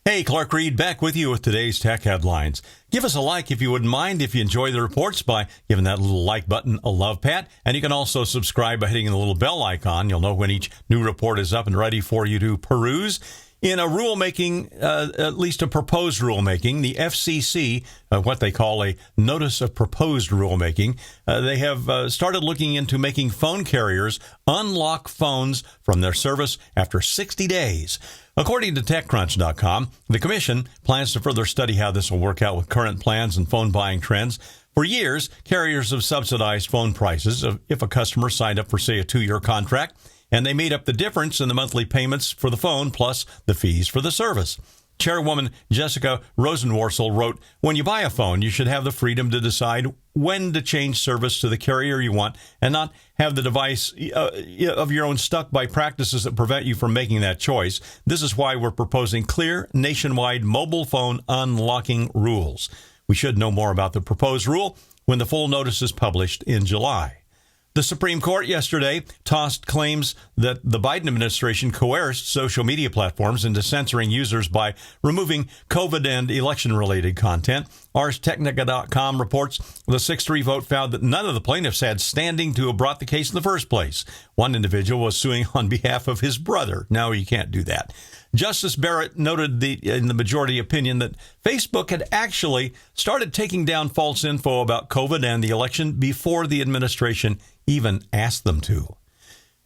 Hey, Clark Reid back with you with today's tech headlines. Give us a like if you wouldn't mind, if you enjoy the reports, by giving that little like button a love pat. And you can also subscribe by hitting the little bell icon. You'll know when each new report is up and ready for you to peruse. In a rulemaking, at least a proposed rulemaking, the FCC, what they call a notice of proposed rulemaking, they have started looking into making phone carriers unlock phones from their service after 60 days. According to TechCrunch.com, the Commission plans to further study how this will work out with current plans and phone buying trends. For years, carriers have subsidized phone prices if a customer signed up for, say, a 2-year contract, and they made up the difference in the monthly payments for the phone plus the fees for the service. Chairwoman Jessica Rosenworcel wrote, "When you buy a phone, you should have the freedom to decide when to change service to the carrier you want and not have the device of your own stuck by practices that prevent you from making that choice. This is why we're proposing clear nationwide mobile phone unlocking rules." We should know more about the proposed rule when the full notice is published in July. The Supreme Court yesterday tossed claims that the Biden administration coerced social media platforms into censoring users by removing COVID and election-related content. ArsTechnica.com reports the 6-3 vote found that none of the plaintiffs had standing to have brought the case in the first place. One individual was suing on behalf of his brother. No, you can't do that. Justice Barrett noted in the majority opinion that Facebook had actually started taking down false info about COVID and the election before the administration even asked them to.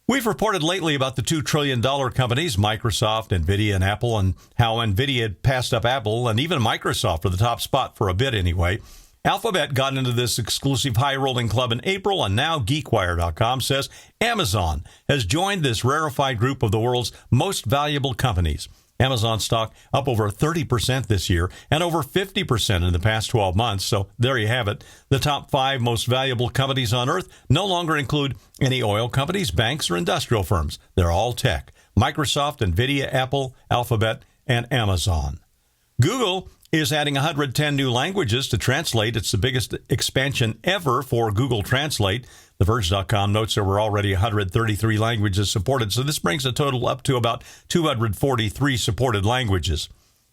We've reported lately about the $2 trillion companies, Microsoft, NVIDIA, and Apple, and how NVIDIA had passed up Apple and even Microsoft for the top spot for a bit anyway. Alphabet got into this exclusive high-rolling club in April, and now GeekWire.com says Amazon has joined this rarefied group of the world's most valuable companies. Amazon stock up over 30% this year and over 50% in the past 12 months. So there you have it. The top 5 most valuable companies on Earth no longer include any oil companies, banks, or industrial firms. They're all tech. Microsoft, NVIDIA, Apple, Alphabet, and Amazon. Google is adding 110 new languages to Translate. It's the biggest expansion ever for Google Translate. TheVerge.com notes there were already 133 languages supported, so this brings the total up to about 243 supported languages.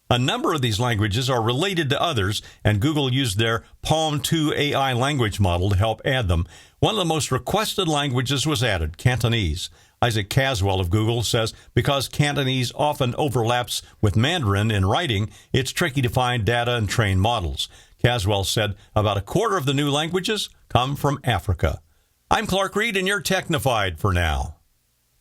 A number of these languages are related to others, and Google used their Palm 2 AI language model to help add them. One of the most requested languages was added, Cantonese. Isaac Caswell of Google says because Cantonese often overlaps with Mandarin in writing, it's tricky to find data and train models. Caswell said about a quarter of the new languages come from Africa. I'm Clark Reid, and you're Technified for now.